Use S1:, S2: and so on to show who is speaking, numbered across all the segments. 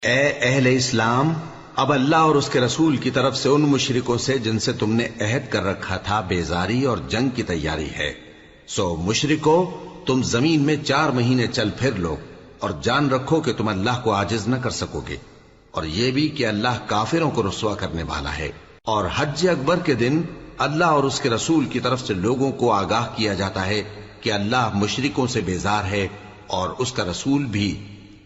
S1: اے اہل اسلام، اب اللہ اور اس کے رسول کی طرف سے ان مشرکوں سے جن سے تم نے عہد کر رکھا تھا بیزاری اور جنگ کی تیاری ہے۔ سو مشرکو، تم زمین میں 4 مہینے چل پھر لو اور جان رکھو کہ تم اللہ کو عاجز نہ کر سکو گے، اور یہ بھی کہ اللہ کافروں کو رسوا کرنے والا ہے۔ اور حج اکبر کے دن اللہ اور اس کے رسول کی طرف سے لوگوں کو آگاہ کیا جاتا ہے کہ اللہ مشرکوں سے بیزار ہے اور اس کا رسول بھی۔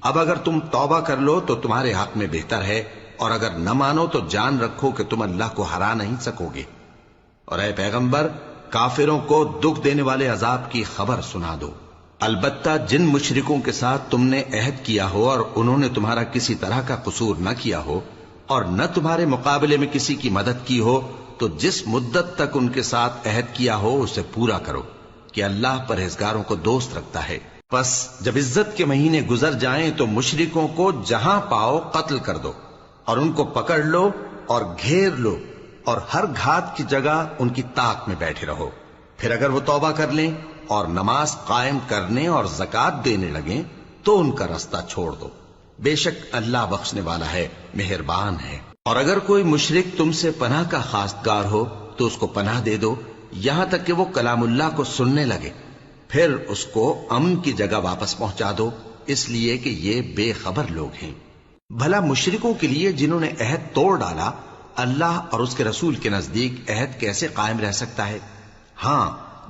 S1: اب اگر تم توبہ کر لو تو تمہارے حق میں بہتر ہے، اور اگر نہ مانو تو جان رکھو کہ تم اللہ کو ہرا نہیں سکو گے۔ اور اے پیغمبر، کافروں کو دکھ دینے والے عذاب کی خبر سنا دو۔ البتہ جن مشرکوں کے ساتھ تم نے عہد کیا ہو اور انہوں نے تمہارا کسی طرح کا قصور نہ کیا ہو اور نہ تمہارے مقابلے میں کسی کی مدد کی ہو، تو جس مدت تک ان کے ساتھ عہد کیا ہو اسے پورا کرو، کہ اللہ پرہیزگاروں کو دوست رکھتا ہے۔ پس جب عزت کے مہینے گزر جائیں تو مشرکوں کو جہاں پاؤ قتل کر دو، اور ان کو پکڑ لو اور گھیر لو، اور ہر گھات کی جگہ ان کی طاق میں بیٹھے رہو۔ پھر اگر وہ توبہ کر لیں اور نماز قائم کرنے اور زکوٰۃ دینے لگیں تو ان کا رستہ چھوڑ دو، بے شک اللہ بخشنے والا ہے، مہربان ہے۔ اور اگر کوئی مشرک تم سے پناہ کا خواستگار ہو تو اس کو پناہ دے دو، یہاں تک کہ وہ کلام اللہ کو سننے لگے، پھر اس کو امن کی جگہ واپس پہنچا دو، اس لیے کہ یہ بے خبر لوگ ہیں۔ بھلا مشرکوں کے لیے جنہوں نے عہد توڑ ڈالا، اللہ اور اس کے رسول کے نزدیک عہد کیسے قائم رہ سکتا ہے؟ ہاں،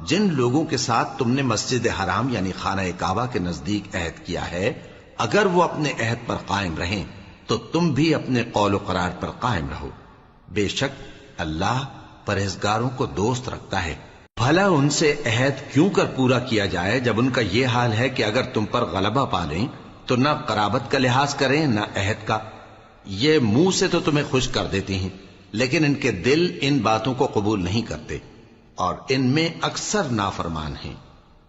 S1: جن لوگوں کے ساتھ تم نے مسجد حرام یعنی خانہ کعبہ کے نزدیک عہد کیا ہے، اگر وہ اپنے عہد پر قائم رہیں تو تم بھی اپنے قول و قرار پر قائم رہو، بے شک اللہ پرہیزگاروں کو دوست رکھتا ہے۔ بھلا ان سے عہد کیوں کر پورا کیا جائے جب ان کا یہ حال ہے کہ اگر تم پر غلبہ پالیں تو نہ قرابت کا لحاظ کریں نہ عہد کا۔ یہ منہ سے تو تمہیں خوش کر دیتی ہیں، لیکن ان کے دل ان باتوں کو قبول نہیں کرتے، اور ان میں اکثر نافرمان ہیں۔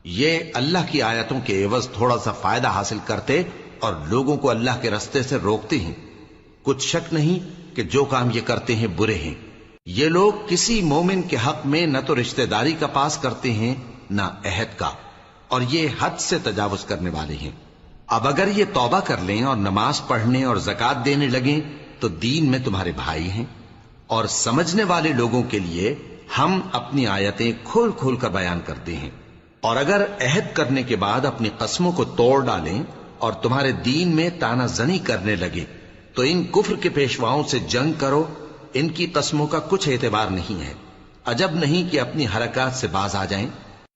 S1: یہ اللہ کی آیتوں کے عوض تھوڑا سا فائدہ حاصل کرتے اور لوگوں کو اللہ کے رستے سے روکتے ہیں۔ کچھ شک نہیں کہ جو کام یہ کرتے ہیں برے ہیں۔ یہ لوگ کسی مومن کے حق میں نہ تو رشتہ داری کا پاس کرتے ہیں نہ عہد کا، اور یہ حد سے تجاوز کرنے والے ہیں۔ اب اگر یہ توبہ کر لیں اور نماز پڑھنے اور زکوٰۃ دینے لگیں تو دین میں تمہارے بھائی ہیں، اور سمجھنے والے لوگوں کے لیے ہم اپنی آیتیں کھول کھول کر بیان کرتے ہیں۔ اور اگر عہد کرنے کے بعد اپنی قسموں کو توڑ ڈالیں اور تمہارے دین میں تانا زنی کرنے لگے تو ان کفر کے پیشواؤں سے جنگ کرو، ان کی قسموں کا کچھ اعتبار نہیں ہے، عجب نہیں کہ اپنی حرکات سے باز آ جائیں۔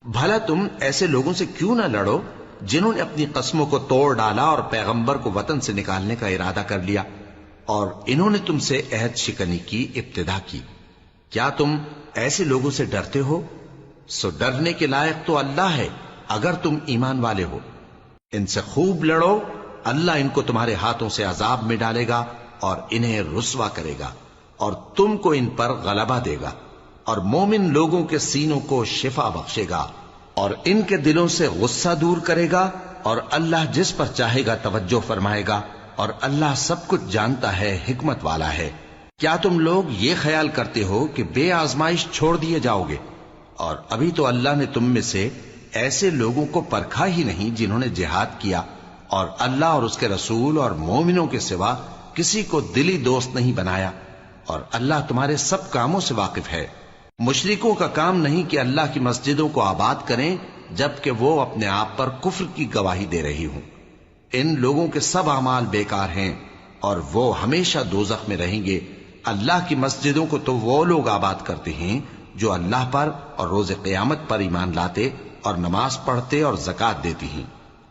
S1: بھلا تم ایسے لوگوں سے کیوں نہ لڑو جنہوں نے اپنی قسموں کو توڑ ڈالا اور پیغمبر کو وطن سے نکالنے کا ارادہ کر لیا، اور انہوں نے تم سے عہد شکنی کی ابتدا کی۔ کیا تم ایسے لوگوں سے ڈرتے ہو؟ سو ڈرنے کے لائق تو اللہ ہے اگر تم ایمان والے ہو۔ ان سے خوب لڑو، اللہ ان کو تمہارے ہاتھوں سے عذاب میں ڈالے گا اور انہیں رسوا کرے گا، اور تم کو ان پر غلبہ دے گا، اور مومن لوگوں کے سینوں کو شفا بخشے گا، اور ان کے دلوں سے غصہ دور کرے گا، اور اللہ جس پر چاہے گا توجہ فرمائے گا، اور اللہ سب کچھ جانتا ہے، حکمت والا ہے۔ کیا تم لوگ یہ خیال کرتے ہو کہ بے آزمائش چھوڑ دیے جاؤ گے؟ اور ابھی تو اللہ نے تم میں سے ایسے لوگوں کو پرکھا ہی نہیں جنہوں نے جہاد کیا، اور اللہ اور اس کے رسول اور مومنوں کے سوا کسی کو دلی دوست نہیں بنایا، اور اللہ تمہارے سب کاموں سے واقف ہے۔ مشرکوں کا کام نہیں کہ اللہ کی مسجدوں کو آباد کریں جبکہ وہ اپنے آپ پر کفر کی گواہی دے رہی ہوں۔ ان لوگوں کے سب اعمال بیکار ہیں اور وہ ہمیشہ دوزخ میں رہیں گے۔ اللہ کی مسجدوں کو تو وہ لوگ آباد کرتے ہیں جو اللہ پر اور روز قیامت پر ایمان لاتے اور نماز پڑھتے اور زکوٰۃ دیتی ہیں،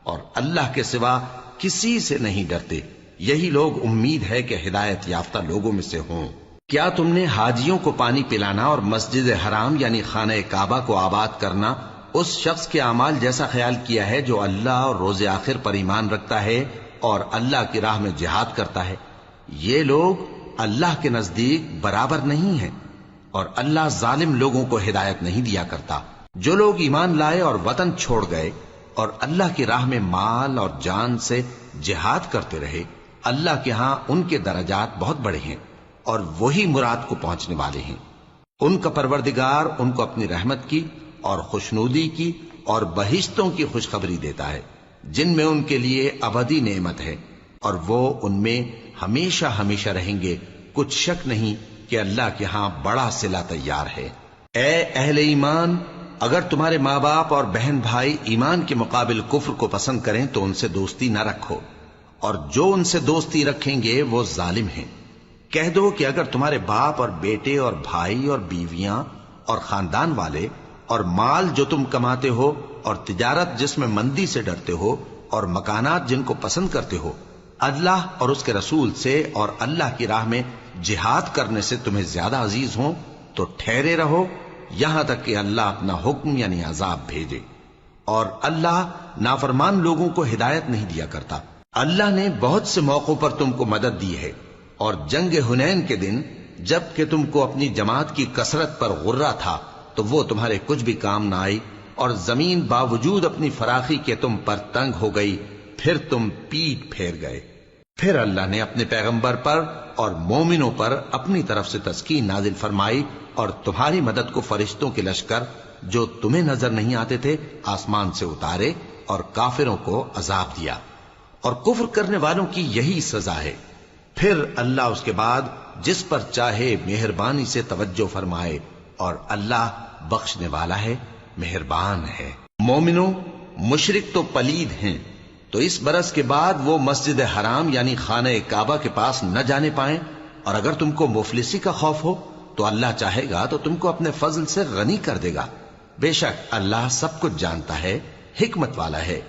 S1: اور اللہ کے سوا کسی سے نہیں ڈرتے۔ یہی لوگ امید ہے کہ ہدایت یافتہ لوگوں میں سے ہوں۔ کیا تم نے حاجیوں کو پانی پلانا اور مسجد حرام یعنی خانہ کعبہ کو آباد کرنا اس شخص کے اعمال جیسا خیال کیا ہے جو اللہ اور روز آخر پر ایمان رکھتا ہے اور اللہ کی راہ میں جہاد کرتا ہے؟ یہ لوگ اللہ کے نزدیک برابر نہیں ہیں، اور اللہ ظالم لوگوں کو ہدایت نہیں دیا کرتا۔ جو لوگ ایمان لائے اور وطن چھوڑ گئے اور اللہ کی راہ میں مال اور جان سے جہاد کرتے رہے، اللہ کے ہاں ان کے درجات بہت بڑے ہیں، اور وہی مراد کو پہنچنے والے ہیں۔ ان کا پروردگار ان کو اپنی رحمت کی اور خوشنودی کی اور بہشتوں کی خوشخبری دیتا ہے جن میں ان کے لیے ابدی نعمت ہے، اور وہ ان میں ہمیشہ ہمیشہ رہیں گے، کچھ شک نہیں کہ اللہ کے ہاں بڑا صلہ تیار ہے۔ اے اہل ایمان، اگر تمہارے ماں باپ اور بہن بھائی ایمان کے مقابل کفر کو پسند کریں تو ان سے دوستی نہ رکھو، اور جو ان سے دوستی رکھیں گے وہ ظالم ہیں۔ کہہ دو کہ اگر تمہارے باپ اور بیٹے اور بھائی اور بیویاں اور خاندان والے اور مال جو تم کماتے ہو اور تجارت جس میں مندی سے ڈرتے ہو اور مکانات جن کو پسند کرتے ہو اللہ اور اس کے رسول سے اور اللہ کی راہ میں جہاد کرنے سے تمہیں زیادہ عزیز ہوں تو ٹھہرے رہو یہاں تک کہ اللہ اپنا حکم یعنی عذاب بھیجے، اور اللہ نافرمان لوگوں کو ہدایت نہیں دیا کرتا۔ اللہ نے بہت سے موقعوں پر تم کو مدد دی ہے، اور جنگ حنین کے دن جب کہ تم کو اپنی جماعت کی کثرت پر غرہ تھا تو وہ تمہارے کچھ بھی کام نہ آئی، اور زمین باوجود اپنی فراخی کے تم پر تنگ ہو گئی، پھر تم پیٹ پھیر گئے۔ پھر اللہ نے اپنے پیغمبر پر اور مومنوں پر اپنی طرف سے تسکین نازل فرمائی، اور تمہاری مدد کو فرشتوں کے لشکر جو تمہیں نظر نہیں آتے تھے آسمان سے اتارے، اور کافروں کو عذاب دیا، اور کفر کرنے والوں کی یہی سزا ہے۔ پھر اللہ اس کے بعد جس پر چاہے مہربانی سے توجہ فرمائے، اور اللہ بخشنے والا ہے، مہربان ہے۔ مومنوں، مشرک تو پلید ہیں، تو اس برس کے بعد وہ مسجد حرام یعنی خانہ کعبہ کے پاس نہ جانے پائیں، اور اگر تم کو مفلسی کا خوف ہو تو اللہ چاہے گا تو تم کو اپنے فضل سے غنی کر دے گا، بے شک اللہ سب کچھ جانتا ہے، حکمت والا ہے۔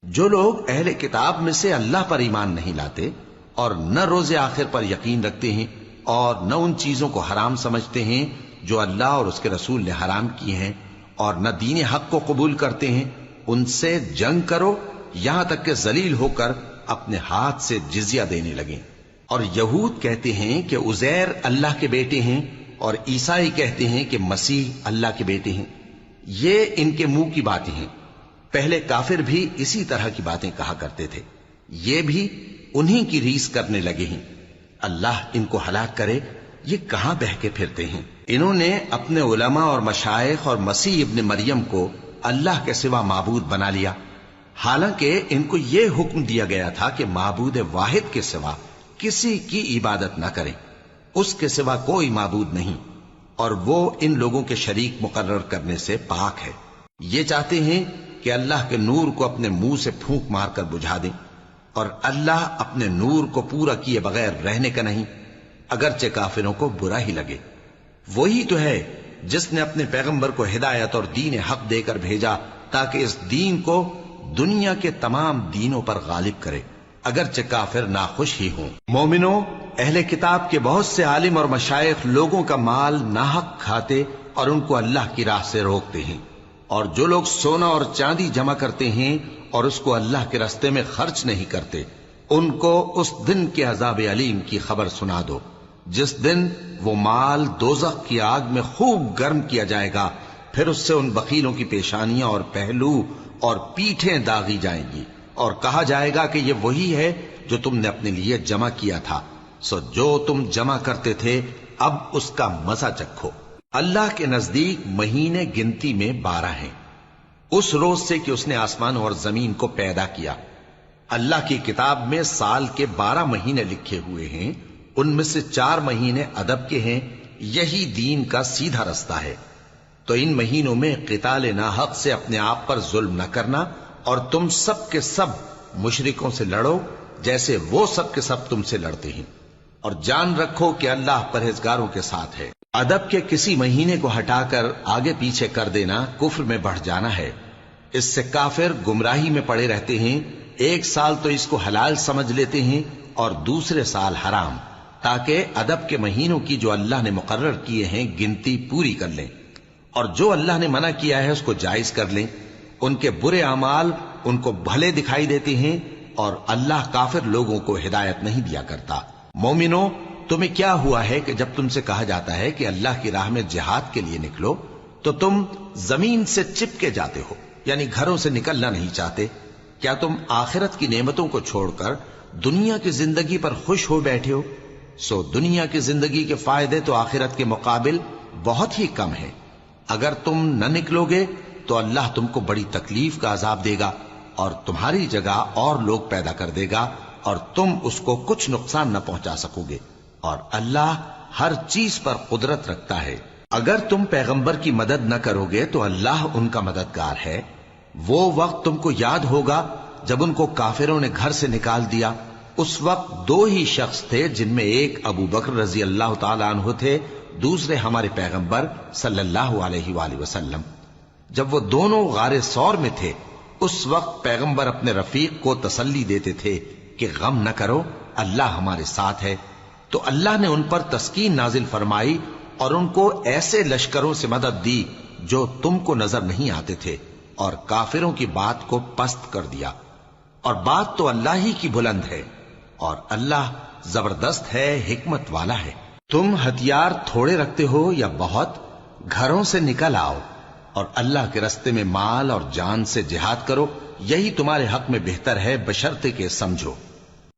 S1: جو لوگ اہل کتاب میں سے اللہ پر ایمان نہیں لاتے اور نہ روز آخر پر یقین رکھتے ہیں اور نہ ان چیزوں کو حرام سمجھتے ہیں جو اللہ اور اس کے رسول نے حرام کی ہیں، اور نہ دین حق کو قبول کرتے ہیں، ان سے جنگ کرو یہاں تک کہ ذلیل ہو کر اپنے ہاتھ سے جزیہ دینے لگیں۔ اور یہود کہتے ہیں کہ عزیر اللہ کے بیٹے ہیں، اور عیسائی کہتے ہیں کہ مسیح اللہ کے بیٹے ہیں۔ یہ ان کے منہ کی باتیں ہیں، پہلے کافر بھی اسی طرح کی باتیں کہا کرتے تھے، یہ بھی انہی کی ریس کرنے لگے ہیں۔ اللہ ان کو ہلاک کرے، یہ کہاں بہہ کے پھرتے ہیں۔ انہوں نے اپنے علماء اور مشائخ اور مسیح ابن مریم کو اللہ کے سوا معبود بنا لیا، حالانکہ ان کو یہ حکم دیا گیا تھا کہ معبود واحد کے سوا کسی کی عبادت نہ کریں، اس کے سوا کوئی معبود نہیں، اور وہ ان لوگوں کے شریک مقرر کرنے سے پاک ہے۔ یہ چاہتے ہیں کہ اللہ کے نور کو اپنے منہ سے پھونک مار کر بجھا دیں، اور اللہ اپنے نور کو پورا کیے بغیر رہنے کا نہیں، اگرچہ کافروں کو برا ہی لگے۔ وہی تو ہے جس نے اپنے پیغمبر کو ہدایت اور دین حق دے کر بھیجا تاکہ اس دین کو دنیا کے تمام دینوں پر غالب کرے، اگرچہ کافر ناخوش ہی ہوں۔ مومنوں، اہل کتاب کے بہت سے عالم اور مشائخ لوگوں کا مال ناحق کھاتے اور ان کو اللہ کی راہ سے روکتے ہیں، اور جو لوگ سونا اور چاندی جمع کرتے ہیں اور اس کو اللہ کے راستے میں خرچ نہیں کرتے، ان کو اس دن کے عذاب علیم کی خبر سنا دو، جس دن وہ مال دوزخ کی آگ میں خوب گرم کیا جائے گا، پھر اس سے ان بخیلوں کی پیشانیاں اور پہلو اور پیٹھیں داغی جائیں گی، اور کہا جائے گا کہ یہ وہی ہے جو تم نے اپنے لیے جمع کیا تھا، سو جو تم جمع کرتے تھے اب اس کا مزہ چکھو۔ اللہ کے نزدیک مہینے گنتی میں 12 ہیں، اس روز سے کہ اس نے آسمان اور زمین کو پیدا کیا۔ اللہ کی کتاب میں سال کے 12 مہینے لکھے ہوئے ہیں، ان میں سے 4 مہینے ادب کے ہیں، یہی دین کا سیدھا رستہ ہے۔ تو ان مہینوں میں قتال ناحق سے اپنے آپ پر ظلم نہ کرنا، اور تم سب کے سب مشرکوں سے لڑو جیسے وہ سب کے سب تم سے لڑتے ہیں، اور جان رکھو کہ اللہ پرہیزگاروں کے ساتھ ہے۔ ادب کے کسی مہینے کو ہٹا کر آگے پیچھے کر دینا کفر میں بڑھ جانا ہے، اس سے کافر گمراہی میں پڑے رہتے ہیں۔ ایک سال تو اس کو حلال سمجھ لیتے ہیں اور دوسرے سال حرام، تاکہ ادب کے مہینوں کی جو اللہ نے مقرر کیے ہیں گنتی پوری کر لیں، اور جو اللہ نے منع کیا ہے اس کو جائز کر لیں۔ ان کے برے اعمال ان کو بھلے دکھائی دیتے ہیں، اور اللہ کافر لوگوں کو ہدایت نہیں دیا کرتا۔ مومنوں، تمہیں کیا ہوا ہے کہ جب تم سے کہا جاتا ہے کہ اللہ کی راہ میں جہاد کے لیے نکلو تو تم زمین سے چپکے جاتے ہو، یعنی گھروں سے نکلنا نہیں چاہتے؟ کیا تم آخرت کی نعمتوں کو چھوڑ کر دنیا کی زندگی پر خوش ہو بیٹھے ہو؟ سو دنیا کی زندگی کے فائدے تو آخرت کے مقابل بہت ہی کم ہیں۔ اگر تم نہ نکلو گے تو اللہ تم کو بڑی تکلیف کا عذاب دے گا، اور تمہاری جگہ اور لوگ پیدا کر دے گا، اور تم اس کو کچھ نقصان نہ پہنچا سکو گے، اور اللہ ہر چیز پر قدرت رکھتا ہے۔ اگر تم پیغمبر کی مدد نہ کرو گے تو اللہ ان کا مددگار ہے۔ وہ وقت تم کو یاد ہوگا جب ان کو کافروں نے گھر سے نکال دیا۔ اس وقت دو ہی شخص تھے، جن میں ایک ابو بکر رضی اللہ تعالی عنہ تھے، دوسرے ہمارے پیغمبر صلی اللہ علیہ وآلہ وسلم۔ جب وہ دونوں غار ثور میں تھے، اس وقت پیغمبر اپنے رفیق کو تسلی دیتے تھے کہ غم نہ کرو، اللہ ہمارے ساتھ ہے۔ تو اللہ نے ان پر تسکین نازل فرمائی اور ان کو ایسے لشکروں سے مدد دی جو تم کو نظر نہیں آتے تھے، اور کافروں کی بات کو پست کر دیا۔ اور بات تو اللہ ہی کی بلند ہے، اور اللہ زبردست ہے، حکمت والا ہے۔ تم ہتھیار تھوڑے رکھتے ہو یا بہت، گھروں سے نکل آؤ اور اللہ کے رستے میں مال اور جان سے جہاد کرو، یہی تمہارے حق میں بہتر ہے، بشرطے کہ سمجھو۔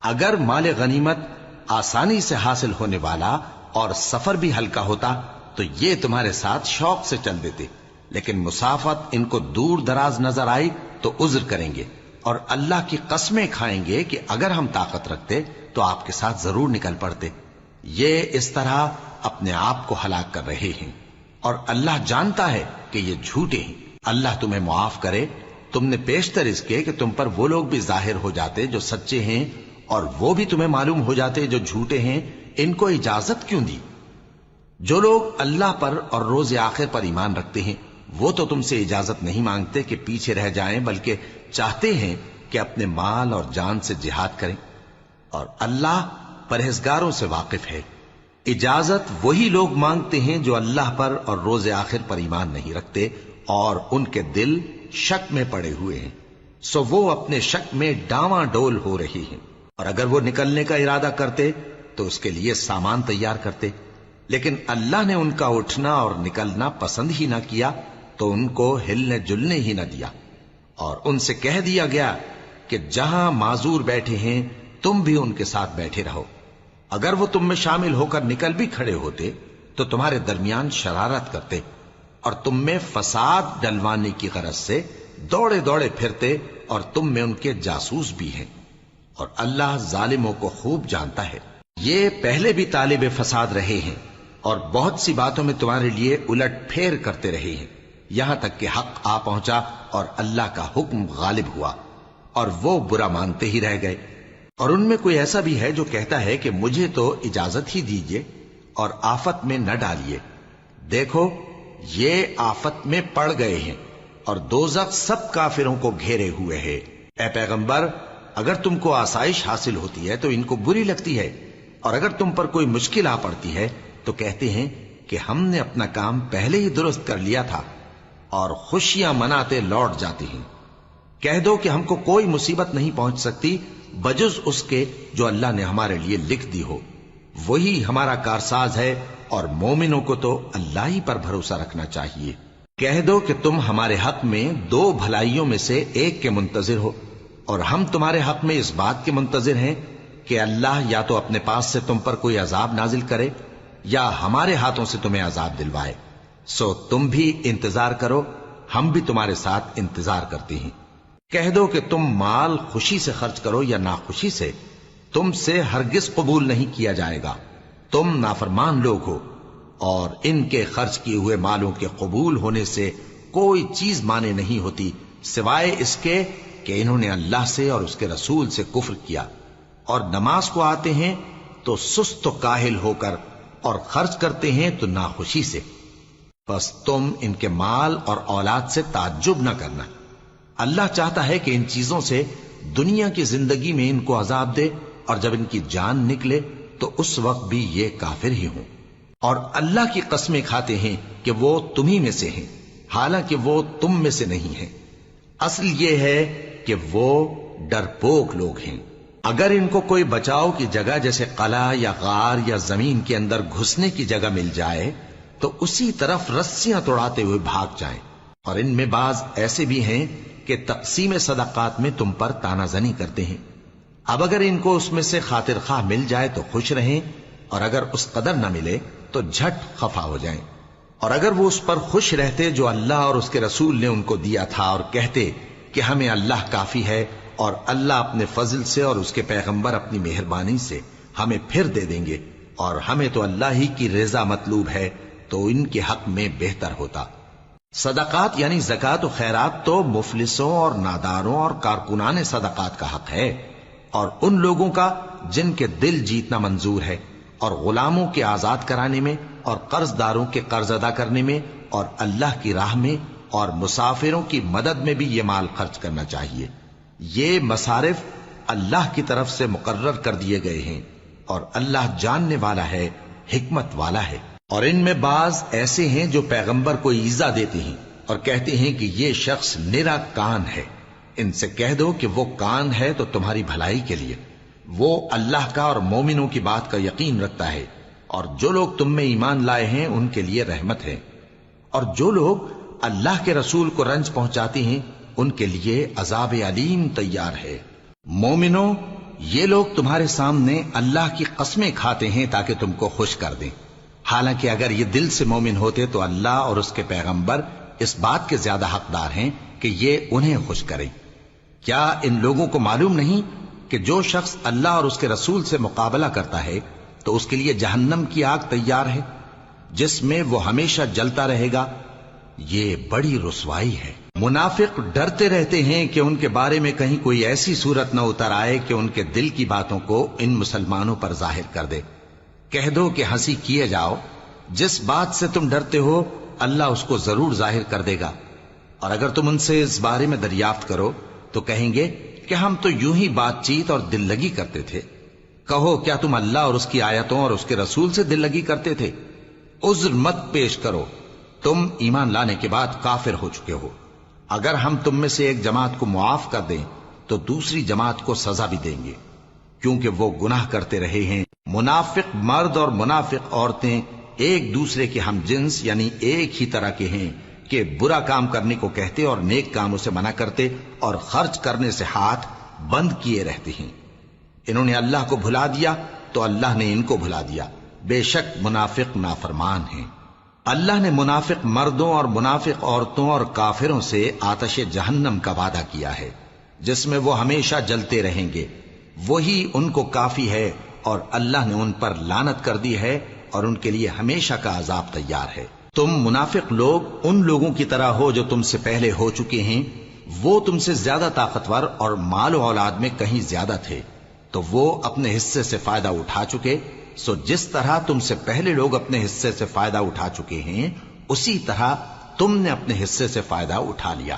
S1: اگر مال غنیمت آسانی سے حاصل ہونے والا اور سفر بھی ہلکا ہوتا تو یہ تمہارے ساتھ شوق سے چل دیتے، لیکن مسافت ان کو دور دراز نظر آئی تو عذر کریں گے، اور اللہ کی قسمیں کھائیں گے کہ اگر ہم طاقت رکھتے تو آپ کے ساتھ ضرور نکل پڑتے۔ یہ اس طرح اپنے آپ کو ہلاک کر رہے ہیں، اور اللہ جانتا ہے کہ یہ جھوٹے ہیں۔ اللہ تمہیں معاف کرے۔ تم نے پیشتر اس کے کہ تم پر وہ لوگ بھی ظاہر ہو جاتے جو سچے ہیں، اور وہ بھی تمہیں معلوم ہو جاتے جو جھوٹے ہیں۔ ان کو اجازت کیوں دی؟ جو لوگ اللہ پر اور روز آخر پر ایمان رکھتے ہیں وہ تو تم سے اجازت نہیں مانگتے کہ پیچھے رہ جائیں، بلکہ چاہتے ہیں کہ اپنے مال اور جان سے جہاد کریں، اور اللہ پرہیزگاروں سے واقف ہے۔ اجازت وہی لوگ مانگتے ہیں جو اللہ پر اور روز آخر پر ایمان نہیں رکھتے اور ان کے دل شک میں پڑے ہوئے ہیں، سو وہ اپنے شک میں ڈاواں ڈول ہو رہی ہیں۔ اور اگر وہ نکلنے کا ارادہ کرتے تو اس کے لیے سامان تیار کرتے، لیکن اللہ نے ان کا اٹھنا اور نکلنا پسند ہی نہ کیا تو ان کو ہلنے جلنے ہی نہ دیا، اور ان سے کہہ دیا گیا کہ جہاں معذور بیٹھے ہیں تم بھی ان کے ساتھ بیٹھے رہو۔ اگر وہ تم میں شامل ہو کر نکل بھی کھڑے ہوتے تو تمہارے درمیان شرارت کرتے اور تم میں فساد ڈلوانے کی غرض سے دوڑے دوڑے پھرتے، اور تم میں ان کے جاسوس بھی ہیں، اور اللہ ظالموں کو خوب جانتا ہے۔ یہ پہلے بھی طالب فساد رہے ہیں اور بہت سی باتوں میں تمہارے لیے الٹ پھیر کرتے رہے ہیں، یہاں تک کہ حق آ پہنچا اور اللہ کا حکم غالب ہوا، اور وہ برا مانتے ہی رہ گئے۔ اور ان میں کوئی ایسا بھی ہے جو کہتا ہے کہ مجھے تو اجازت ہی دیجئے اور آفت میں نہ ڈالیے۔ دیکھو یہ آفت میں پڑ گئے ہیں، اور دوزخ سب کافروں کو گھیرے ہوئے ہے۔ اے پیغمبر، اگر تم کو آسائش حاصل ہوتی ہے تو ان کو بری لگتی ہے، اور اگر تم پر کوئی مشکل آ پڑتی ہے تو کہتے ہیں کہ ہم نے اپنا کام پہلے ہی درست کر لیا تھا، اور خوشیاں مناتے لوٹ جاتے ہیں۔ کہہ دو کہ ہم کو کوئی مصیبت نہیں پہنچ سکتی بجز اس کے جو اللہ نے ہمارے لیے لکھ دی ہو، وہی ہمارا کارساز ہے، اور مومنوں کو تو اللہ ہی پر بھروسہ رکھنا چاہیے۔ کہہ دو کہ تم ہمارے حق میں دو بھلائیوں میں سے ایک کے منتظر ہو، اور ہم تمہارے حق میں اس بات کے منتظر ہیں کہ اللہ یا تو اپنے پاس سے تم پر کوئی عذاب نازل کرے یا ہمارے ہاتھوں سے تمہیں عذاب دلوائے، سو تم بھی انتظار کرو، ہم بھی تمہارے ساتھ انتظار کرتے ہیں۔ کہہ دو کہ تم مال خوشی سے خرچ کرو یا ناخوشی سے، تم سے ہرگز قبول نہیں کیا جائے گا، تم نافرمان لوگ ہو، اور ان کے خرچ کیے ہوئے مالوں کے قبول ہونے سے کوئی چیز مانے نہیں ہوتی سوائے اس کے کہ انہوں نے اللہ سے اور اس کے رسول سے کفر کیا، اور نماز کو آتے ہیں تو سست و کاہل ہو کر، اور خرچ کرتے ہیں تو ناخوشی سے۔ بس تم ان کے مال اور اولاد سے تعجب نہ کرنا، اللہ چاہتا ہے کہ ان چیزوں سے دنیا کی زندگی میں ان کو عذاب دے، اور جب ان کی جان نکلے تو اس وقت بھی یہ کافر ہی ہوں، اور اللہ کی قسمیں کھاتے ہیں کہ وہ تمہیں میں سے ہیں، حالانکہ وہ تم میں سے نہیں ہیں۔ اصل یہ ہے کہ وہ ڈرپوک لوگ ہیں۔ اگر ان کو کوئی بچاؤ کی جگہ جیسے قلعہ یا غار یا زمین کے اندر گھسنے کی جگہ مل جائے تو اسی طرف رسیاں توڑاتے ہوئے بھاگ جائیں، اور ان میں بعض ایسے بھی ہیں کہ تقسیم صدقات میں تم پر تانا زنی کرتے ہیں۔ اب اگر ان کو اس میں سے خاطر خواہ مل جائے تو خوش رہیں، اور اگر اس قدر نہ ملے تو جھٹ خفا ہو جائیں۔ اور اگر وہ اس پر خوش رہتے جو اللہ اور اس کے رسول نے ان کو دیا تھا، اور کہتے کہ ہمیں اللہ کافی ہے اور اللہ اپنے فضل سے اور اس کے پیغمبر اپنی مہربانی سے ہمیں پھر دے دیں گے، اور ہمیں تو اللہ ہی کی رضا مطلوب ہے، تو ان کے حق میں بہتر ہوتا۔ صدقات یعنی زکوٰۃ و خیرات تو مفلسوں اور ناداروں اور کارکنان صدقات کا حق ہے، اور ان لوگوں کا جن کے دل جیتنا منظور ہے، اور غلاموں کے آزاد کرانے میں، اور قرض داروں کے قرض ادا کرنے میں، اور اللہ کی راہ میں اور مسافروں کی مدد میں بھی یہ مال خرچ کرنا چاہیے۔ یہ مصارف اللہ کی طرف سے مقرر کر دیے گئے ہیں، اور اللہ جاننے والا ہے، حکمت والا ہے۔ اور ان میں بعض ایسے ہیں جو پیغمبر کو ایذا دیتے ہیں اور کہتے ہیں کہ یہ شخص نرا کان ہے۔ ان سے کہہ دو کہ وہ کان ہے تو تمہاری بھلائی کے لیے، وہ اللہ کا اور مومنوں کی بات کا یقین رکھتا ہے، اور جو لوگ تم میں ایمان لائے ہیں ان کے لیے رحمت ہے، اور جو لوگ اللہ کے رسول کو رنج پہنچاتے ہیں ان کے لیے عذاب علیم تیار ہے۔ مومنوں، یہ لوگ تمہارے سامنے اللہ کی قسمیں کھاتے ہیں تاکہ تم کو خوش کر دیں، حالانکہ اگر یہ دل سے مومن ہوتے تو اللہ اور اس کے پیغمبر اس بات کے زیادہ حقدار ہیں کہ یہ انہیں خوش کریں۔ کیا ان لوگوں کو معلوم نہیں کہ جو شخص اللہ اور اس کے رسول سے مقابلہ کرتا ہے تو اس کے لیے جہنم کی آگ تیار ہے، جس میں وہ ہمیشہ جلتا رہے گا؟ یہ بڑی رسوائی ہے۔ منافق ڈرتے رہتے ہیں کہ ان کے بارے میں کہیں کوئی ایسی صورت نہ اتر آئے کہ ان کے دل کی باتوں کو ان مسلمانوں پر ظاہر کر دے۔ کہہ دو کہ ہنسی کیے جاؤ، جس بات سے تم ڈرتے ہو اللہ اس کو ضرور ظاہر کر دے گا، اور اگر تم ان سے اس بارے میں دریافت کرو تو کہیں گے کہ ہم تو یوں ہی بات چیت اور دل لگی کرتے تھے۔ کہو کیا تم اللہ اور اس کی آیتوں اور اس کے رسول سے دل لگی کرتے تھے؟ عذر مت پیش کرو، تم ایمان لانے کے بعد کافر ہو چکے ہو۔ اگر ہم تم میں سے ایک جماعت کو معاف کر دیں تو دوسری جماعت کو سزا بھی دیں گے، کیونکہ وہ گناہ کرتے رہے ہیں۔ منافق مرد اور منافق عورتیں ایک دوسرے کے ہم جنس یعنی ایک ہی طرح کے ہیں کہ برا کام کرنے کو کہتے اور نیک کاموں سے منع کرتے اور خرچ کرنے سے ہاتھ بند کیے رہتے ہیں۔ انہوں نے اللہ کو بھلا دیا تو اللہ نے ان کو بھلا دیا، بے شک منافق نافرمان ہیں۔ اللہ نے منافق مردوں اور منافق عورتوں اور کافروں سے آتش جہنم کا وعدہ کیا ہے، جس میں وہ ہمیشہ جلتے رہیں گے، وہی ان کو کافی ہے، اور اللہ نے ان پر لعنت کر دی ہے اور ان کے لیے ہمیشہ کا عذاب تیار ہے۔ تم منافق لوگ ان لوگوں کی طرح ہو جو تم سے پہلے ہو چکے ہیں، وہ تم سے زیادہ طاقتور اور مال و اولاد میں کہیں زیادہ تھے، تو وہ اپنے حصے سے فائدہ اٹھا چکے، سو جس طرح تم سے پہلے لوگ اپنے حصے سے فائدہ اٹھا چکے ہیں اسی طرح تم نے اپنے حصے سے فائدہ اٹھا لیا،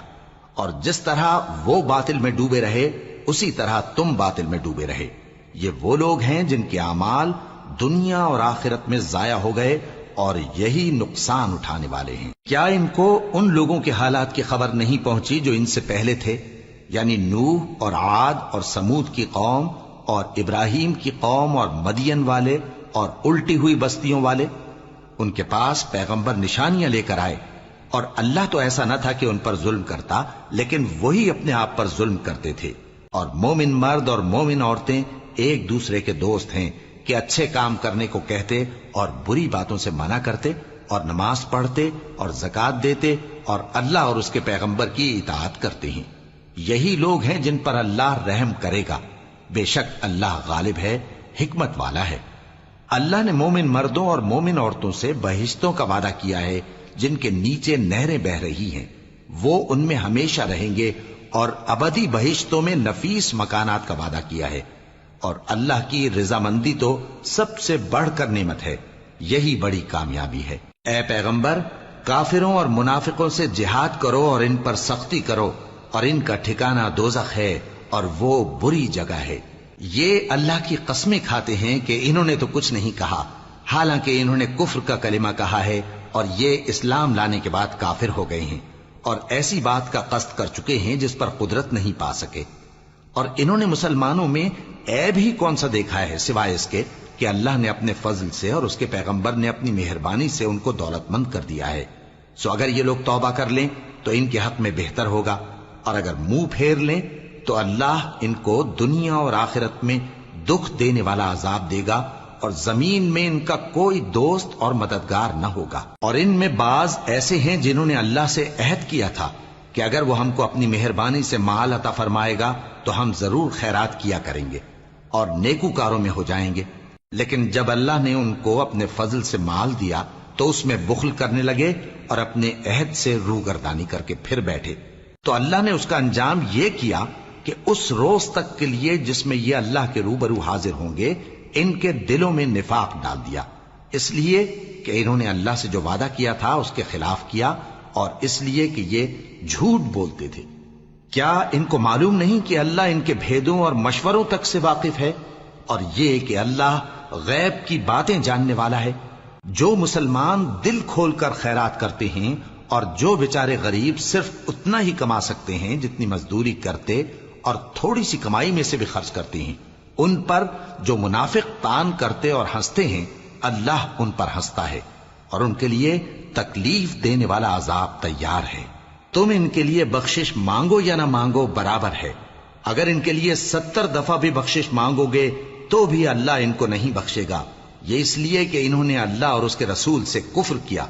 S1: اور جس طرح وہ باطل میں ڈوبے رہے اسی طرح تم باطل میں ڈوبے رہے۔ یہ وہ لوگ ہیں جن کے اعمال دنیا اور آخرت میں ضائع ہو گئے اور یہی نقصان اٹھانے والے ہیں۔ کیا ان کو ان لوگوں کے حالات کی خبر نہیں پہنچی جو ان سے پہلے تھے، یعنی نوح اور عاد اور سمود کی قوم اور ابراہیم کی قوم اور مدین والے اور الٹی ہوئی بستیوں والے؟ ان کے پاس پیغمبر نشانیاں لے کر آئے، اور اللہ تو ایسا نہ تھا کہ ان پر ظلم کرتا، لیکن وہی اپنے آپ پر ظلم کرتے تھے۔ اور مومن مرد اور مومن عورتیں ایک دوسرے کے دوست ہیں کہ اچھے کام کرنے کو کہتے اور بری باتوں سے منع کرتے، اور نماز پڑھتے اور زکوٰۃ دیتے اور اللہ اور اس کے پیغمبر کی اطاعت کرتے ہیں۔ یہی لوگ ہیں جن پر اللہ رحم کرے گا، بے شک اللہ غالب ہے، حکمت والا ہے۔ اللہ نے مومن مردوں اور مومن عورتوں سے بہشتوں کا وعدہ کیا ہے جن کے نیچے نہریں بہ رہی ہیں، وہ ان میں ہمیشہ رہیں گے، اور ابدی بہشتوں میں نفیس مکانات کا وعدہ کیا ہے۔ اور اللہ کی رضامندی تو سب سے بڑھ کر نعمت ہے، یہی بڑی کامیابی ہے۔ اے پیغمبر، کافروں اور منافقوں سے جہاد کرو اور ان پر سختی کرو، اور ان کا ٹھکانہ دوزخ ہے اور وہ بری جگہ ہے۔ یہ اللہ کی قسمیں کھاتے ہیں کہ انہوں نے تو کچھ نہیں کہا، حالانکہ انہوں نے کفر کا کلمہ کہا ہے اور یہ اسلام لانے کے بعد کافر ہو گئے ہیں، اور ایسی بات کا قصد کر چکے ہیں جس پر قدرت نہیں پا سکے۔ اور انہوں نے مسلمانوں میں عیب ہی کون سا دیکھا ہے سوائے اس کے کہ اللہ نے اپنے فضل سے اور اس کے پیغمبر نے اپنی مہربانی سے ان کو دولت مند کر دیا ہے۔ سو اگر یہ لوگ توبہ کر لیں تو ان کے حق میں بہتر ہوگا، اور اگر منہ پھیر لیں تو اللہ ان کو دنیا اور آخرت میں دکھ دینے والا عذاب دے گا، اور زمین میں ان کا کوئی دوست اور مددگار نہ ہوگا۔ اور ان میں بعض ایسے ہیں جنہوں نے اللہ سے عہد کیا تھا کہ کہ اگر وہ ہم کو اپنی مہربانی سے مال عطا فرمائے گا تو ہم ضرور خیرات کیا کریں گے اور نیکوکاروں میں ہو جائیں گے، لیکن جب اللہ نے ان کو اپنے فضل سے مال دیا تو اس میں بخل کرنے لگے اور اپنے عہد سے روگردانی کر کے پھر بیٹھے، تو اللہ نے اس کا انجام یہ کیا کہ اس روز تک کے لیے جس میں یہ اللہ کے روبرو حاضر ہوں گے ان کے دلوں میں نفاق ڈال دیا، اس لیے کہ انہوں نے اللہ سے جو وعدہ کیا تھا اس کے خلاف کیا، اور اس لیے کہ یہ جھوٹ بولتے تھے۔ کیا ان کو معلوم نہیں کہ اللہ ان کے بھیدوں اور مشوروں تک سے واقف ہے، اور یہ کہ اللہ غیب کی باتیں جاننے والا ہے؟ جو مسلمان دل کھول کر خیرات کرتے ہیں اور جو بیچارے غریب صرف اتنا ہی کما سکتے ہیں جتنی مزدوری کرتے اور تھوڑی سی کمائی میں سے بھی خرچ کرتے ہیں، ان پر جو منافق تان کرتے اور ہنستے ہیں اللہ ان پر ہنستا ہے اور ان کے لیے تکلیف دینے والا عذاب تیار ہے۔ تم ان کے لیے بخشش مانگو یا نہ مانگو برابر ہے، اگر ان کے لیے 70 دفعہ بھی بخشش مانگو گے تو بھی اللہ ان کو نہیں بخشے گا، یہ اس لیے کہ انہوں نے اللہ اور اس کے رسول سے کفر کیا،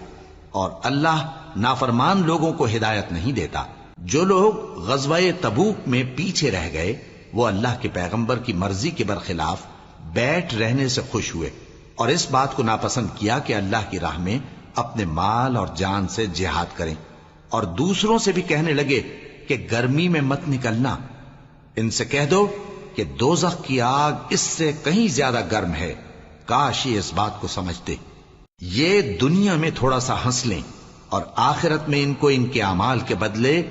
S1: اور اللہ نافرمان لوگوں کو ہدایت نہیں دیتا۔ جو لوگ غزوہ تبوک میں پیچھے رہ گئے وہ اللہ کے پیغمبر کی مرضی کے برخلاف بیٹھ رہنے سے خوش ہوئے اور اس بات کو ناپسند کیا کہ اللہ کی راہ میں اپنے مال اور جان سے جہاد کریں، اور دوسروں سے بھی کہنے لگے کہ گرمی میں مت نکلنا، ان سے کہہ دو کہ دوزخ کی آگ اس سے کہیں زیادہ گرم ہے، کاش یہ اس بات کو سمجھتے۔ یہ دنیا میں تھوڑا سا ہنس لیں اور آخرت میں ان کو ان کے اعمال کے بدلے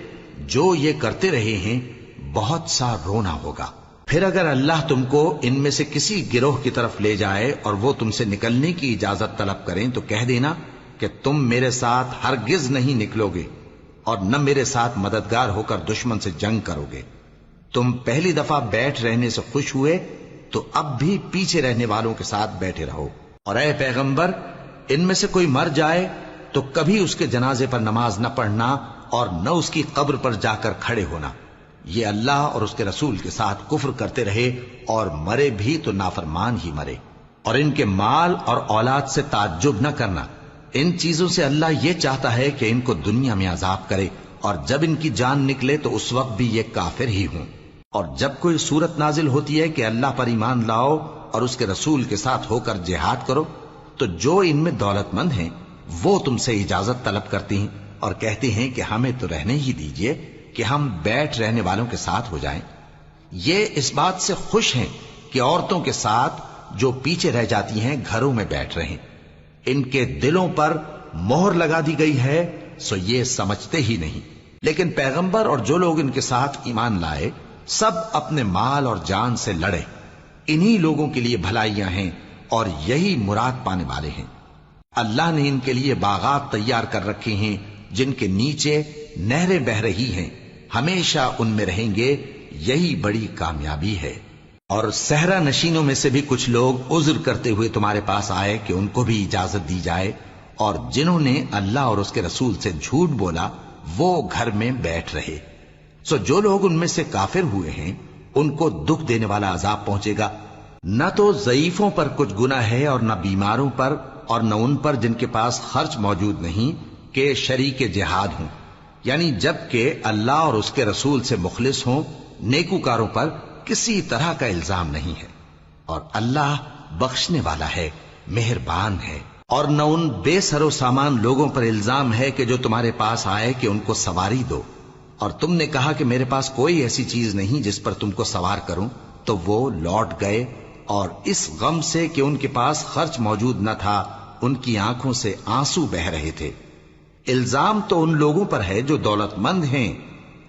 S1: جو یہ کرتے رہے ہیں بہت سا رونا ہوگا۔ پھر اگر اللہ تم کو ان میں سے کسی گروہ کی طرف لے جائے اور وہ تم سے نکلنے کی اجازت طلب کریں تو کہہ دینا کہ تم میرے ساتھ ہرگز نہیں نکلو گے اور نہ میرے ساتھ مددگار ہو کر دشمن سے جنگ کرو گے۔ تم پہلی دفعہ بیٹھ رہنے سے خوش ہوئے تو اب بھی پیچھے رہنے والوں کے ساتھ بیٹھے رہو، اور اے پیغمبر ان میں سے کوئی مر جائے تو کبھی اس کے جنازے پر نماز نہ پڑھنا اور نہ اس کی قبر پر جا کر کھڑے ہونا، یہ اللہ اور اس کے رسول کے ساتھ کفر کرتے رہے اور مرے بھی تو نافرمان ہی مرے۔ اور ان کے مال اور اولاد سے تعجب نہ کرنا، ان چیزوں سے اللہ یہ چاہتا ہے کہ ان کو دنیا میں عذاب کرے، اور جب ان کی جان نکلے تو اس وقت بھی یہ کافر ہی ہوں۔ اور جب کوئی صورت نازل ہوتی ہے کہ اللہ پر ایمان لاؤ اور اس کے رسول کے ساتھ ہو کر جہاد کرو، تو جو ان میں دولت مند ہیں وہ تم سے اجازت طلب کرتی ہیں اور کہتے ہیں کہ ہمیں تو رہنے ہی دیجئے کہ ہم بیٹھ رہنے والوں کے ساتھ ہو جائیں۔ یہ اس بات سے خوش ہیں کہ عورتوں کے ساتھ جو پیچھے رہ جاتی ہیں گھروں میں بیٹھ رہیں، ان کے دلوں پر مہر لگا دی گئی ہے سو یہ سمجھتے ہی نہیں۔ لیکن پیغمبر اور جو لوگ ان کے ساتھ ایمان لائے سب اپنے مال اور جان سے لڑے، انہی لوگوں کے لیے بھلائیاں ہیں اور یہی مراد پانے والے ہیں۔ اللہ نے ان کے لیے باغات تیار کر رکھے ہیں جن کے نیچے نہریں بہ رہی ہیں، ہمیشہ ان میں رہیں گے، یہی بڑی کامیابی ہے۔ اور صحرا نشینوں میں سے بھی کچھ لوگ عذر کرتے ہوئے تمہارے پاس آئے کہ ان کو بھی اجازت دی جائے، اور جنہوں نے اللہ اور اس کے رسول سے جھوٹ بولا وہ گھر میں بیٹھ رہے۔ سو جو لوگ ان میں سے کافر ہوئے ہیں ان کو دکھ دینے والا عذاب پہنچے گا، نہ تو ضعیفوں پر کچھ گناہ ہے اور نہ بیماروں پر اور نہ ان پر جن کے پاس خرچ موجود نہیں کہ شریک جہاد ہوں، یعنی جب کہ اللہ اور اس کے رسول سے مخلص ہوں، نیکوکاروں پر کسی طرح کا الزام نہیں ہے، اور اللہ بخشنے والا ہے، مہربان ہے۔ اور نہ ان بے سر و سامان لوگوں پر الزام ہے کہ جو تمہارے پاس آئے کہ ان کو سواری دو، اور تم نے کہا کہ میرے پاس کوئی ایسی چیز نہیں جس پر تم کو سوار کروں، تو وہ لوٹ گئے، اور اس غم سے کہ ان کے پاس خرچ موجود نہ تھا ان کی آنکھوں سے آنسو بہ رہے تھے۔ الزام تو ان لوگوں پر ہے جو دولت مند ہیں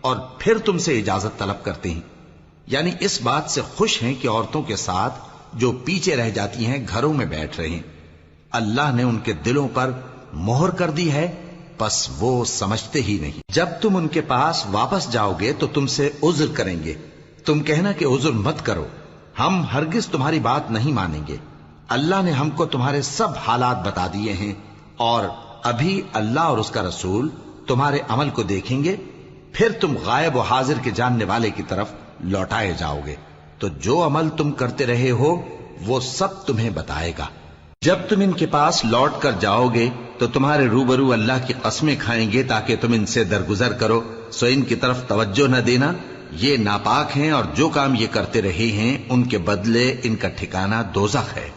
S1: اور پھر تم سے اجازت طلب کرتے ہیں، یعنی اس بات سے خوش ہیں کہ عورتوں کے ساتھ جو پیچھے رہ جاتی ہیں گھروں میں بیٹھ رہے ہیں۔ اللہ نے ان کے دلوں پر مہر کر دی ہے، پس وہ سمجھتے ہی نہیں۔ جب تم ان کے پاس واپس جاؤ گے تو تم سے عذر کریں گے، تم کہنا کہ عذر مت کرو، ہم ہرگز تمہاری بات نہیں مانیں گے۔ اللہ نے ہم کو تمہارے سب حالات بتا دیے ہیں، اور ابھی اللہ اور اس کا رسول تمہارے عمل کو دیکھیں گے، پھر تم غائب و حاضر کے جاننے والے کی طرف لوٹائے جاؤ گے، تو جو عمل تم کرتے رہے ہو وہ سب تمہیں بتائے گا۔ جب تم ان کے پاس لوٹ کر جاؤ گے تو تمہارے روبرو اللہ کی قسمیں کھائیں گے تاکہ تم ان سے درگزر کرو سو ان کی طرف توجہ نہ دینا، یہ ناپاک ہیں اور جو کام یہ کرتے رہے ہیں ان کے بدلے ان کا ٹھکانہ دوزخ ہے۔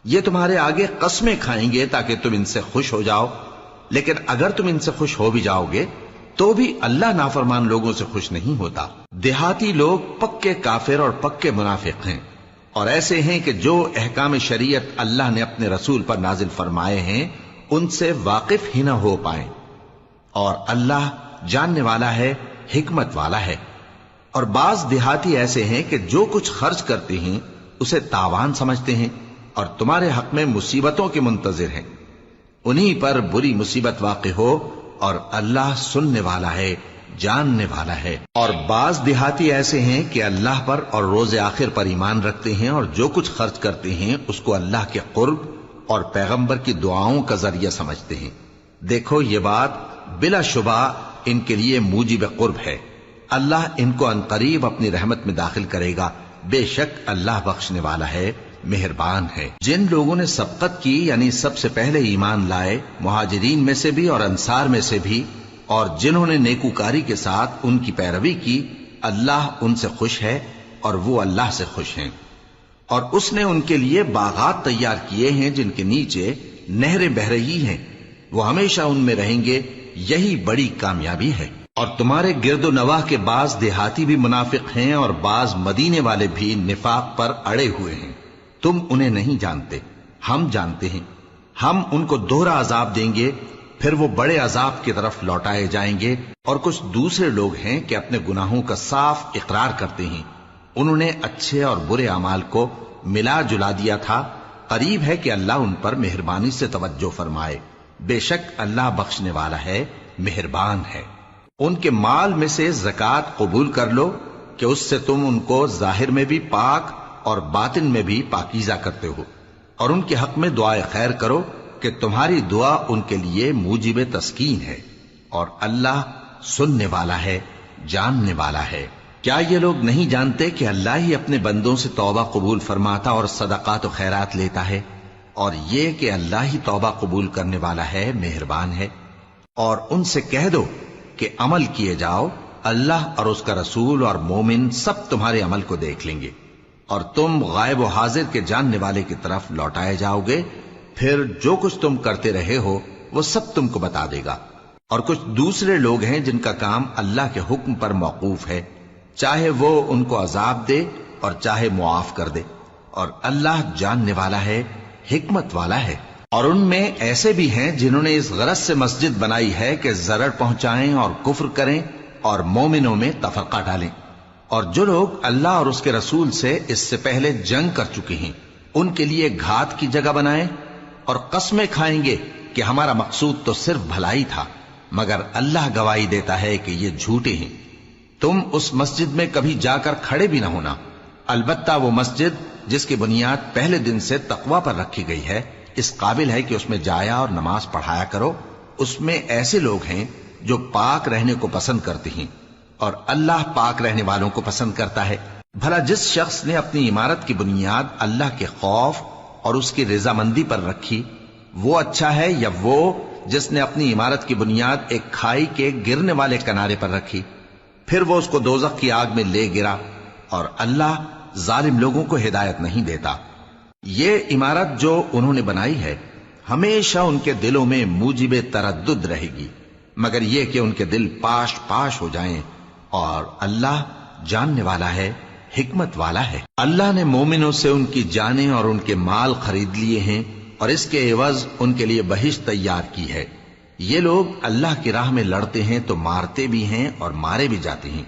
S1: یہ تمہارے آگے قسمیں کھائیں گے تاکہ تم ان سے خوش ہو جاؤ، لیکن اگر تم ان سے خوش ہو بھی جاؤ گے تو بھی اللہ نافرمان لوگوں سے خوش نہیں ہوتا۔ دیہاتی لوگ پکے کافر اور پکے منافق ہیں، اور ایسے ہیں کہ جو احکام شریعت اللہ نے اپنے رسول پر نازل فرمائے ہیں ان سے واقف ہی نہ ہو پائیں، اور اللہ جاننے والا ہے، حکمت والا ہے۔ اور بعض دیہاتی ایسے ہیں کہ جو کچھ خرچ کرتے ہیں اسے تاوان سمجھتے ہیں اور تمہارے حق میں مصیبتوں کے منتظر ہیں، انہی پر بری مصیبت واقع ہو، اور اللہ سننے والا ہے، جاننے والا ہے۔ اور بعض دیہاتی ایسے ہیں کہ اللہ پر اور روز آخر پر ایمان رکھتے ہیں اور جو کچھ خرچ کرتے ہیں اس کو اللہ کے قرب اور پیغمبر کی دعاؤں کا ذریعہ سمجھتے ہیں۔ دیکھو یہ بات بلا شبہ ان کے لیے موجب قرب ہے، اللہ ان کو عنقریب اپنی رحمت میں داخل کرے گا، بے شک اللہ بخشنے والا ہے، مہربان ہے۔ جن لوگوں نے سبقت کی یعنی سب سے پہلے ایمان لائے، مہاجرین میں سے بھی اور انصار میں سے بھی، اور جنہوں نے نیکوکاری کے ساتھ ان کی پیروی کی، اللہ ان سے خوش ہے اور وہ اللہ سے خوش ہیں۔ اور اس نے ان کے لیے باغات تیار کیے ہیں جن کے نیچے نہریں بہ رہی ہیں، وہ ہمیشہ ان میں رہیں گے، یہی بڑی کامیابی ہے۔ اور تمہارے گرد و نواح کے بعض دیہاتی بھی منافق ہیں اور بعض مدینے والے بھی نفاق پر اڑے ہوئے ہیں، تم انہیں نہیں جانتے، ہم جانتے ہیں۔ ہم ان کو دوہرا عذاب دیں گے، پھر وہ بڑے عذاب کی طرف لوٹائے جائیں گے۔ اور کچھ دوسرے لوگ ہیں کہ اپنے گناہوں کا صاف اقرار کرتے ہیں، انہوں نے اچھے اور برے اعمال کو ملا جلا دیا تھا، قریب ہے کہ اللہ ان پر مہربانی سے توجہ فرمائے، بے شک اللہ بخشنے والا ہے، مہربان ہے۔ ان کے مال میں سے زکوٰۃ قبول کر لو کہ اس سے تم ان کو ظاہر میں بھی پاک اور باطن میں بھی پاکیزہ کرتے ہو، اور ان کے حق میں دعائے خیر کرو کہ تمہاری دعا ان کے لیے موجب تسکین ہے، اور اللہ سننے والا ہے، جاننے والا ہے۔ کیا یہ لوگ نہیں جانتے کہ اللہ ہی اپنے بندوں سے توبہ قبول فرماتا اور صدقات و خیرات لیتا ہے، اور یہ کہ اللہ ہی توبہ قبول کرنے والا ہے، مہربان ہے۔ اور ان سے کہہ دو کہ عمل کیے جاؤ، اللہ اور اس کا رسول اور مومن سب تمہارے عمل کو دیکھ لیں گے، اور تم غائب و حاضر کے جاننے والے کی طرف لوٹائے جاؤ گے، پھر جو کچھ تم کرتے رہے ہو وہ سب تم کو بتا دے گا۔ اور کچھ دوسرے لوگ ہیں جن کا کام اللہ کے حکم پر موقوف ہے، چاہے وہ ان کو عذاب دے اور چاہے معاف کر دے، اور اللہ جاننے والا ہے، حکمت والا ہے۔ اور ان میں ایسے بھی ہیں جنہوں نے اس غرض سے مسجد بنائی ہے کہ ضرر پہنچائیں اور کفر کریں اور مومنوں میں تفرقہ ڈالیں، اور جو لوگ اللہ اور اس کے رسول سے اس سے پہلے جنگ کر چکے ہیں ان کے لیے گھات کی جگہ بنائیں، اور قسمیں کھائیں گے کہ ہمارا مقصود تو صرف بھلائی تھا، مگر اللہ گواہی دیتا ہے کہ یہ جھوٹے ہیں۔ تم اس مسجد میں کبھی جا کر کھڑے بھی نہ ہونا، البتہ وہ مسجد جس کی بنیاد پہلے دن سے تقوی پر رکھی گئی ہے اس قابل ہے کہ اس میں جایا اور نماز پڑھایا کرو۔ اس میں ایسے لوگ ہیں جو پاک رہنے کو پسند کرتے ہیں، اور اللہ پاک رہنے والوں کو پسند کرتا ہے۔ بھلا جس شخص نے اپنی عمارت کی بنیاد اللہ کے خوف اور اس کی رضامندی پر رکھی، وہ اچھا ہے یا وہ جس نے اپنی عمارت کی بنیاد ایک کھائی کے گرنے والے کنارے پر رکھی، پھر وہ اس کو دوزخ کی آگ میں لے گرا، اور اللہ ظالم لوگوں کو ہدایت نہیں دیتا۔ یہ عمارت جو انہوں نے بنائی ہے ہمیشہ ان کے دلوں میں موجب تردد رہے گی، مگر یہ کہ ان کے دل پاش پاش ہو جائیں، اور اللہ جاننے والا ہے، حکمت والا ہے۔ اللہ نے مومنوں سے ان کی جانیں اور ان کے مال خرید لیے ہیں، اور اس کے عوض ان کے لیے بہشت تیار کی ہے۔ یہ لوگ اللہ کی راہ میں لڑتے ہیں تو مارتے بھی ہیں اور مارے بھی جاتے ہیں۔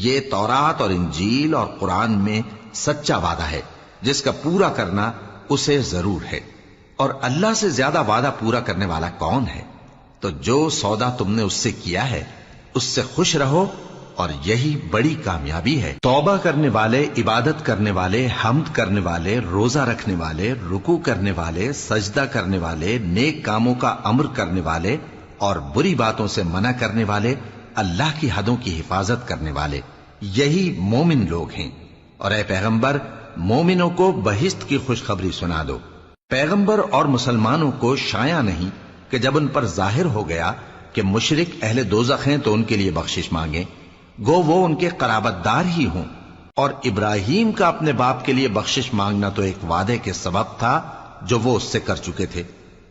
S1: یہ تورات اور انجیل اور قرآن میں سچا وعدہ ہے جس کا پورا کرنا اسے ضرور ہے، اور اللہ سے زیادہ وعدہ پورا کرنے والا کون ہے؟ تو جو سودا تم نے اس سے کیا ہے اس سے خوش رہو، اور یہی بڑی کامیابی ہے۔ توبہ کرنے والے، عبادت کرنے والے، حمد کرنے والے، روزہ رکھنے والے، رکوع کرنے والے، سجدہ کرنے والے، نیک کاموں کا امر کرنے والے اور بری باتوں سے منع کرنے والے، اللہ کی حدوں کی حفاظت کرنے والے، یہی مومن لوگ ہیں۔ اور اے پیغمبر، مومنوں کو بہشت کی خوشخبری سنا دو۔ پیغمبر اور مسلمانوں کو شایع نہیں کہ جب ان پر ظاہر ہو گیا کہ مشرک اہل دوزخ ہیں تو ان کے لیے بخشش مانگیں، گو وہ ان کے قرابت دار ہی ہوں۔ اور ابراہیم کا اپنے باپ کے لیے بخشش مانگنا تو ایک وعدے کے سبب تھا جو وہ اس سے کر چکے تھے،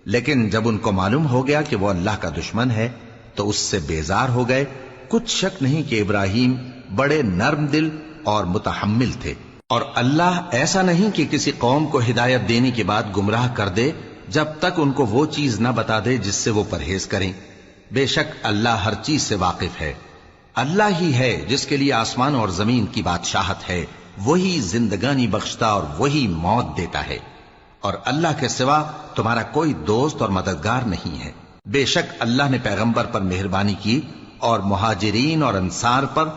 S1: لیکن جب ان کو معلوم ہو گیا کہ وہ اللہ کا دشمن ہے تو اس سے بیزار ہو گئے۔ کچھ شک نہیں کہ ابراہیم بڑے نرم دل اور متحمل تھے، اور اللہ ایسا نہیں کہ کسی قوم کو ہدایت دینے کے بعد گمراہ کر دے جب تک ان کو وہ چیز نہ بتا دے جس سے وہ پرہیز کریں۔ بے شک اللہ ہر چیز سے واقف ہے۔ اللہ ہی ہے جس کے لیے آسمان اور زمین کی بادشاہت ہے، وہی زندگانی بخشتا اور وہی موت دیتا ہے، اور اللہ کے سوا تمہارا کوئی دوست اور مددگار نہیں ہے۔ بے شک اللہ نے پیغمبر پر مہربانی کی اور مہاجرین اور انصار پر،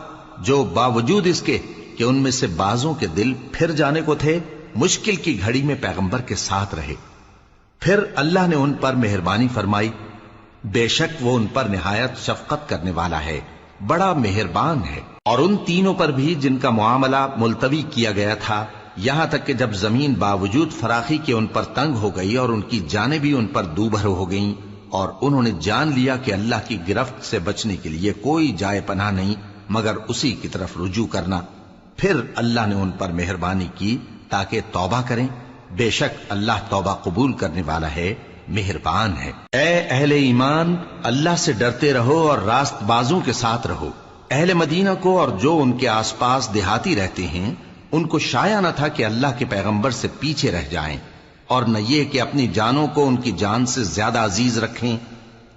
S1: جو باوجود اس کے کہ ان میں سے بعضوں کے دل پھر جانے کو تھے، مشکل کی گھڑی میں پیغمبر کے ساتھ رہے۔ پھر اللہ نے ان پر مہربانی فرمائی، بے شک وہ ان پر نہایت شفقت کرنے والا ہے، بڑا مہربان ہے۔ اور ان تینوں پر بھی جن کا معاملہ ملتوی کیا گیا تھا، یہاں تک کہ جب زمین باوجود فراخی کے ان پر تنگ ہو گئی اور ان کی جانیں بھی ان پر دوبھر ہو گئیں، اور انہوں نے جان لیا کہ اللہ کی گرفت سے بچنے کے لیے کوئی جائے پناہ نہیں مگر اسی کی طرف رجوع کرنا، پھر اللہ نے ان پر مہربانی کی تاکہ توبہ کریں۔ بے شک اللہ توبہ قبول کرنے والا ہے، مہربان ہے۔ اے اہل ایمان، اللہ سے ڈرتے رہو اور راست بازوں کے ساتھ رہو۔ اہل مدینہ کو اور جو ان کے آس پاس دیہاتی رہتے ہیں، ان کو شایع نہ تھا کہ اللہ کے پیغمبر سے پیچھے رہ جائیں، اور نہ یہ کہ اپنی جانوں کو ان کی جان سے زیادہ عزیز رکھیں۔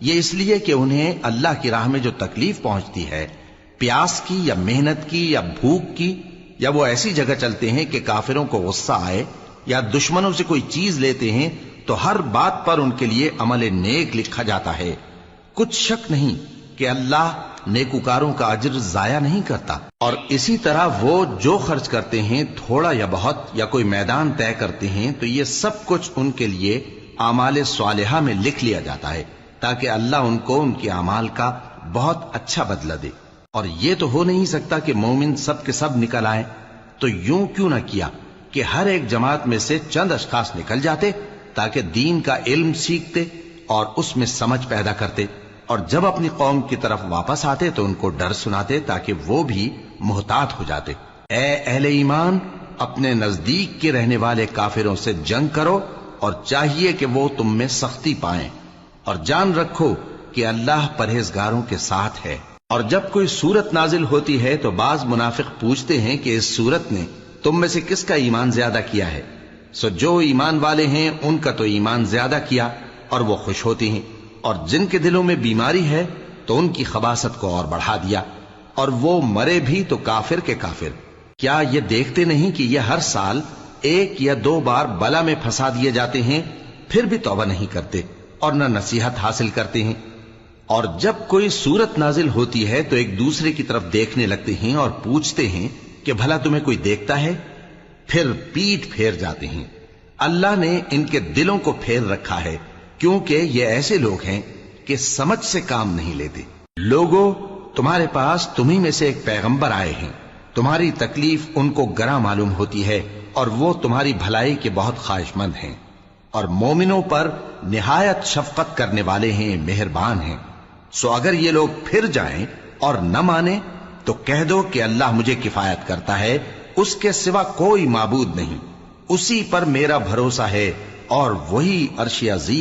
S1: یہ اس لیے کہ انہیں اللہ کی راہ میں جو تکلیف پہنچتی ہے، پیاس کی یا محنت کی یا بھوک کی، یا وہ ایسی جگہ چلتے ہیں کہ کافروں کو غصہ آئے، یا دشمنوں سے کوئی چیز لیتے ہیں، تو ہر بات پر ان کے لیے عمل نیک لکھا جاتا ہے۔ کچھ شک نہیں کہ اللہ نیکوکاروں کا اجر ضائع نہیں کرتا۔ اور اسی طرح وہ جو خرچ کرتے ہیں، تھوڑا یا بہت، یا کوئی میدان طے کرتے ہیں، تو یہ سب کچھ ان کے لیے اعمال صالحہ میں لکھ لیا جاتا ہے، تاکہ اللہ ان کو ان کے اعمال کا بہت اچھا بدلہ دے۔ اور یہ تو ہو نہیں سکتا کہ مومن سب کے سب نکل آئیں، تو یوں کیوں نہ کیا کہ ہر ایک جماعت میں سے چند اشخاص نکل جاتے تاکہ دین کا علم سیکھتے اور اس میں سمجھ پیدا کرتے، اور جب اپنی قوم کی طرف واپس آتے تو ان کو ڈر سناتے تاکہ وہ بھی محتاط ہو جاتے۔ اے اہل ایمان، اپنے نزدیک کے رہنے والے کافروں سے جنگ کرو، اور چاہیے کہ وہ تم میں سختی پائیں، اور جان رکھو کہ اللہ پرہیزگاروں کے ساتھ ہے۔ اور جب کوئی سورت نازل ہوتی ہے تو بعض منافق پوچھتے ہیں کہ اس سورت نے تم میں سے کس کا ایمان زیادہ کیا ہے؟ سو جو ایمان والے ہیں ان کا تو ایمان زیادہ کیا، اور وہ خوش ہوتی ہیں، اور جن کے دلوں میں بیماری ہے تو ان کی خباثت کو اور بڑھا دیا، اور وہ مرے بھی تو کافر کے کافر۔ کیا یہ دیکھتے نہیں کہ یہ ہر سال 1 یا 2 بار بلا میں پھنسا دیے جاتے ہیں، پھر بھی توبہ نہیں کرتے اور نہ نصیحت حاصل کرتے ہیں؟ اور جب کوئی سورت نازل ہوتی ہے تو ایک دوسرے کی طرف دیکھنے لگتے ہیں اور پوچھتے ہیں کہ بھلا تمہیں کوئی دیکھتا ہے؟ پھر پیٹ پھیر جاتے ہیں۔ اللہ نے ان کے دلوں کو پھیر رکھا ہے، کیونکہ یہ ایسے لوگ ہیں کہ سمجھ سے کام نہیں لیتے۔ لوگوں، تمہارے پاس تمہیں میں سے ایک پیغمبر آئے ہیں، تمہاری تکلیف ان کو گراں معلوم ہوتی ہے، اور وہ تمہاری بھلائی کے بہت خواہش مند ہیں، اور مومنوں پر نہایت شفقت کرنے والے ہیں، مہربان ہیں۔ سو اگر یہ لوگ پھر جائیں اور نہ مانیں تو کہہ دو کہ اللہ مجھے کفایت کرتا ہے، اس کے سوا کوئی معبود نہیں، اسی پر میرا بھروسہ ہے، اور وہی عرش عظیم